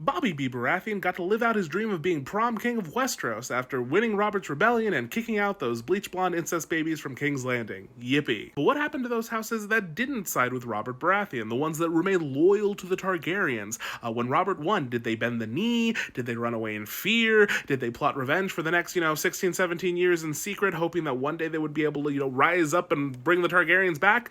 Bobby B. Baratheon got to live out his dream of being prom king of Westeros after winning Robert's rebellion and kicking out those bleach blonde incest babies from King's Landing. Yippee. But what happened to those houses that didn't side with Robert Baratheon, the ones that remained loyal to the Targaryens? When Robert won, did they bend the knee? Did they run away in fear? Did they plot revenge for the next, 16, 17 years in secret, hoping that one day they would be able to, rise up and bring the Targaryens back?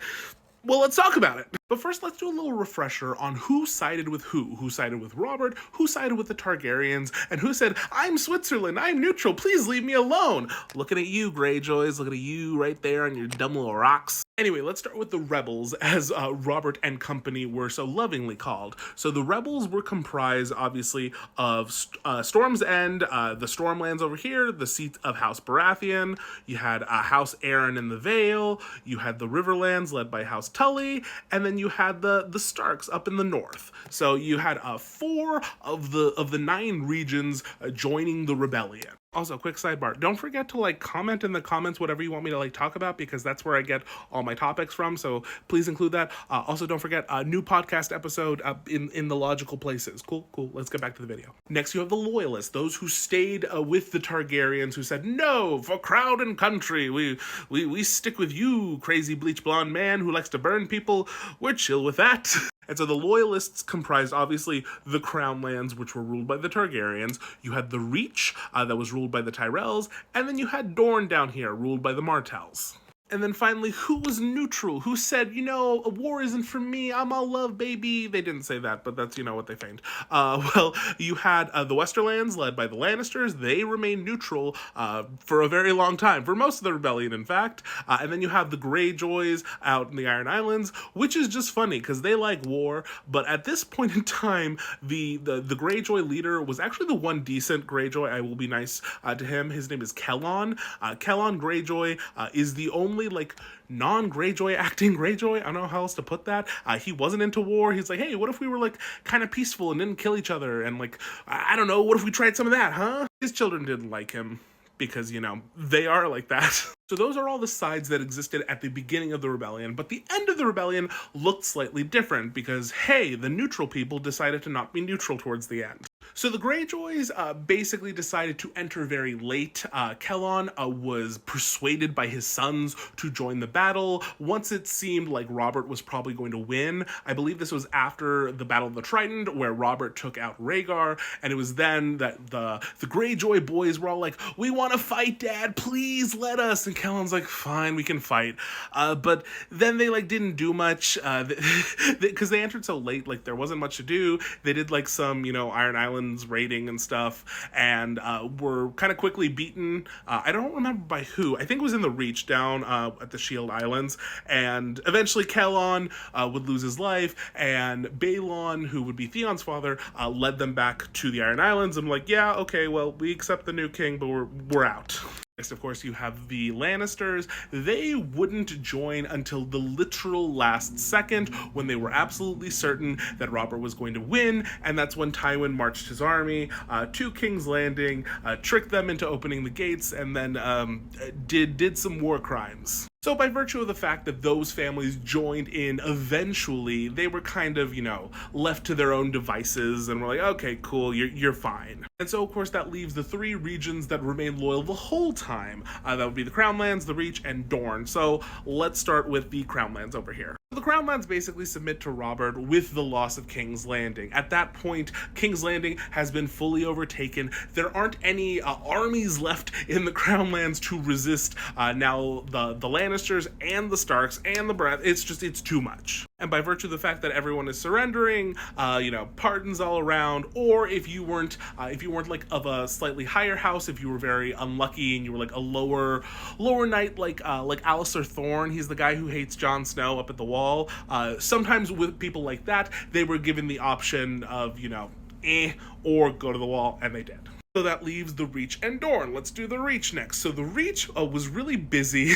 Well, let's talk about it. But first, let's do a little refresher on who sided with who sided with Robert, who sided with the Targaryens, and who said, I'm Switzerland, I'm neutral, please leave me alone. Looking at you, Greyjoys, looking at you right there on your dumb little rocks. Anyway, let's start with the rebels, as Robert and company were so lovingly called. So the rebels were comprised, obviously, of Storm's End, the Stormlands over here, the seat of House Baratheon. You had House Aaron in the Vale. You had the Riverlands, led by House Tully, and then you had the Starks up in the north. So you had 4 of the 9 regions joining the rebellion. Also, quick sidebar, don't forget to comment in the comments whatever you want me to talk about, because that's where I get all my topics from, so please include that. Also, don't forget a new podcast episode in the logical places. Cool, let's get back to the video. Next, you have the Loyalists, those who stayed with the Targaryens, who said, no, for crown and country, we stick with you, crazy bleach blonde man who likes to burn people, we're chill with that. And so the Loyalists comprised, obviously, the Crownlands, which were ruled by the Targaryens. You had the Reach, that was ruled by the Tyrells. And then you had Dorne down here, ruled by the Martells. And then finally, who was neutral? Who said, a war isn't for me, I'm all love, baby. They didn't say that, but that's, what they feigned. Well, you had the Westerlands, led by the Lannisters. They remained neutral for a very long time, for most of the rebellion, in fact. And then you have the Greyjoys out in the Iron Islands, which is just funny, because they like war. But at this point in time, the Greyjoy leader was actually the one decent Greyjoy. I will be nice to him. His name is Kellon. Kellon Greyjoy is the only non-Greyjoy acting Greyjoy. I don't know how else to put that. He wasn't into war. He's like, hey, what if we were kind of peaceful and didn't kill each other? And I don't know, what if we tried some of that, huh? His children didn't like him because, they are like that. So those are all the sides that existed at the beginning of the rebellion, but the end of the rebellion looked slightly different because, hey, the neutral people decided to not be neutral towards the end. So the Greyjoys basically decided to enter very late. Kellon was persuaded by his sons to join the battle. Once it seemed like Robert was probably going to win, I believe this was after the Battle of the Trident, where Robert took out Rhaegar, and it was then that the Greyjoy boys were all like, we want to fight, Dad, please let us. And Kellon's like, fine, we can fight. But then they didn't do much because they entered so late, there wasn't much to do. They did some, Iron Islands raiding and stuff, and were kind of quickly beaten. I don't remember by who. I think it was in the Reach down at the Shield Islands, and eventually Kellon would lose his life, and Balon, who would be Theon's father, led them back to the Iron Islands. I'm like, yeah, okay, well, we accept the new king, but we're out. Next, of course, you have the Lannisters. They wouldn't join until the literal last second, when they were absolutely certain that Robert was going to win, and that's when Tywin marched his army to King's Landing, tricked them into opening the gates, and then did some war crimes. So by virtue of the fact that those families joined in eventually, they were kind of, left to their own devices, and were like, okay, cool, you're fine. And so, of course, that leaves the 3 regions that remained loyal the whole time. That would be the Crownlands, the Reach, and Dorne. So let's start with the Crownlands over here. The Crownlands basically submit to Robert with the loss of King's Landing. At that point, King's Landing has been fully overtaken. There aren't any armies left in the Crownlands to resist now the Lannisters and the Starks and the Baratheons. It's too much. And by virtue of the fact that everyone is surrendering, pardons all around, or if you weren't of a slightly higher house, if you were very unlucky and you were a lower knight like Alliser Thorne, he's the guy who hates Jon Snow up at the wall. Sometimes with people like that, they were given the option of, or go to the wall, and they did. So that leaves the Reach and Dorne. Let's do the Reach next. So the Reach was really busy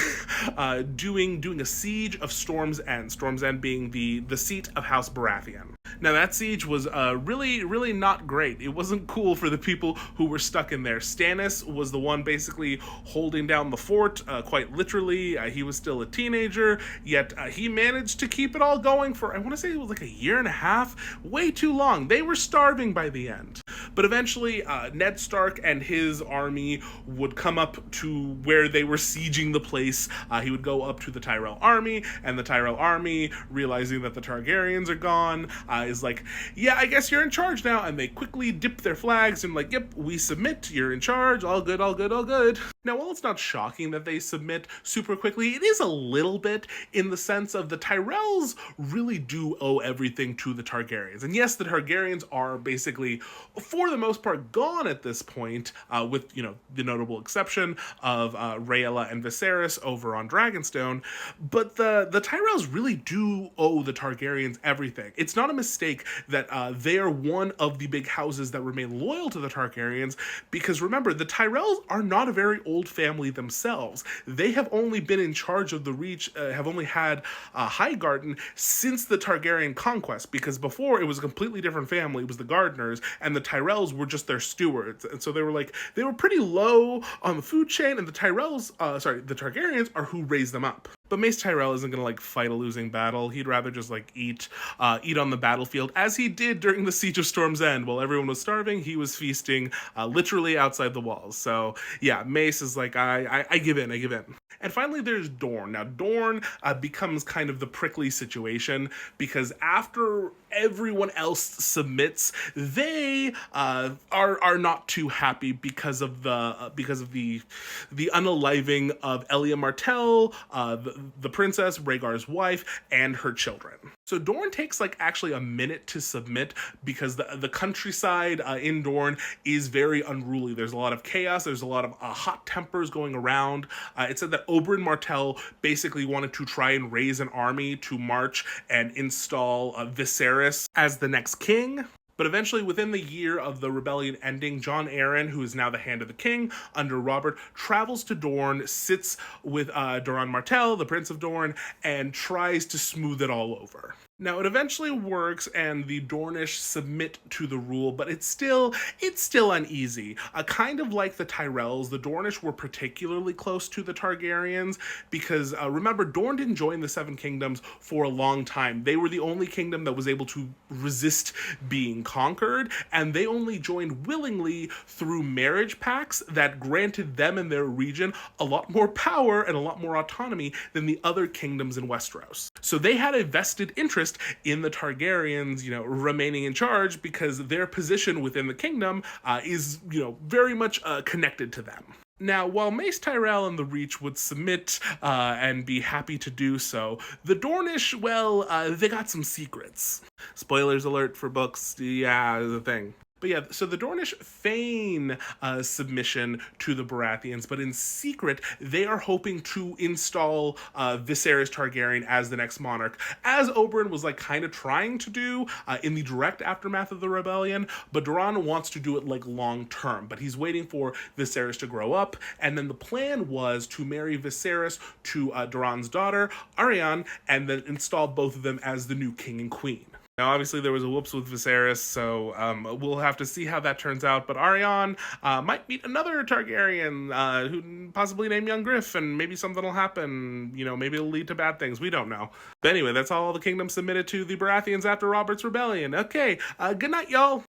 doing a siege of Storm's End. Storm's End being the seat of House Baratheon. Now that siege was really not great. It wasn't cool for the people who were stuck in there. Stannis was the one basically holding down the fort, quite literally. He was still a teenager, yet he managed to keep it all going for, I want to say it was like a year and a half, way too long. They were starving by the end. But eventually, Ned Stark and his army would come up to where they were sieging the place. He would go up to the Tyrell army, and the Tyrell army, realizing that the Targaryens are gone, is like, yeah, I guess you're in charge now. And they quickly dip their flags and like, yep, we submit, you're in charge, all good, all good, all good. Now, while it's not shocking that they submit super quickly, it is a little bit in the sense of the Tyrells really do owe everything to the Targaryens. And yes, the Targaryens are basically, for the most part, gone at this point, with, the notable exception of Rhaella and Viserys over on Dragonstone. But the Tyrells really do owe the Targaryens everything. It's not a mistake that they are one of the big houses that remain loyal to the Targaryens, because remember, the Tyrells are not a very old family themselves. They have only been in charge of the Reach, have only had Highgarden since the Targaryen conquest, because before it was a completely different family. It was the Gardeners, and the Tyrells were just their stewards. And so they were pretty low on the food chain, and the Targaryens are who raised them up. But Mace Tyrell isn't going to fight a losing battle. He'd rather just eat on the battlefield, as he did during the Siege of Storm's End. While everyone was starving, he was feasting literally outside the walls. So yeah, Mace is like, I give in. And finally, there's Dorne. Now, Dorne becomes kind of the prickly situation, because after everyone else submits, they are not too happy because of the unaliving of Elia Martell, the princess, Rhaegar's wife, and her children. So Dorne takes actually a minute to submit, because the countryside in Dorne is very unruly. There's a lot of chaos. There's a lot of hot tempers going around. It said that Oberyn Martell basically wanted to try and raise an army to march and install Viserys as the next king. But eventually, within the year of the rebellion ending, Jon Arryn, who is now the Hand of the King under Robert, travels to Dorne, sits with Doran Martell, the Prince of Dorne, and tries to smooth it all over. Now, it eventually works, and the Dornish submit to the rule, but it's still uneasy. Kind of like the Tyrells, the Dornish were particularly close to the Targaryens, because remember, Dorne didn't join the Seven Kingdoms for a long time. They were the only kingdom that was able to resist being conquered, and they only joined willingly through marriage pacts that granted them and their region a lot more power and a lot more autonomy than the other kingdoms in Westeros. So they had a vested interest in the Targaryens, remaining in charge, because their position within the kingdom is, very much connected to them. Now, while Mace Tyrell and the Reach would submit and be happy to do so, the Dornish, they got some secrets. Spoilers alert for books, yeah, is a thing. But yeah, so the Dornish feign submission to the Baratheons, but in secret, they are hoping to install Viserys Targaryen as the next monarch, as Oberyn was kind of trying to do in the direct aftermath of the rebellion, but Doran wants to do it long term, but he's waiting for Viserys to grow up, and then the plan was to marry Viserys to Doran's daughter, Arianne, and then install both of them as the new king and queen. Now, obviously, there was a whoops with Viserys, so we'll have to see how that turns out. But Arianne might meet another Targaryen who possibly named Young Griff, and maybe something will happen. Maybe it'll lead to bad things. We don't know. But anyway, that's all the kingdom submitted to the Baratheons after Robert's rebellion. Okay, good night, y'all.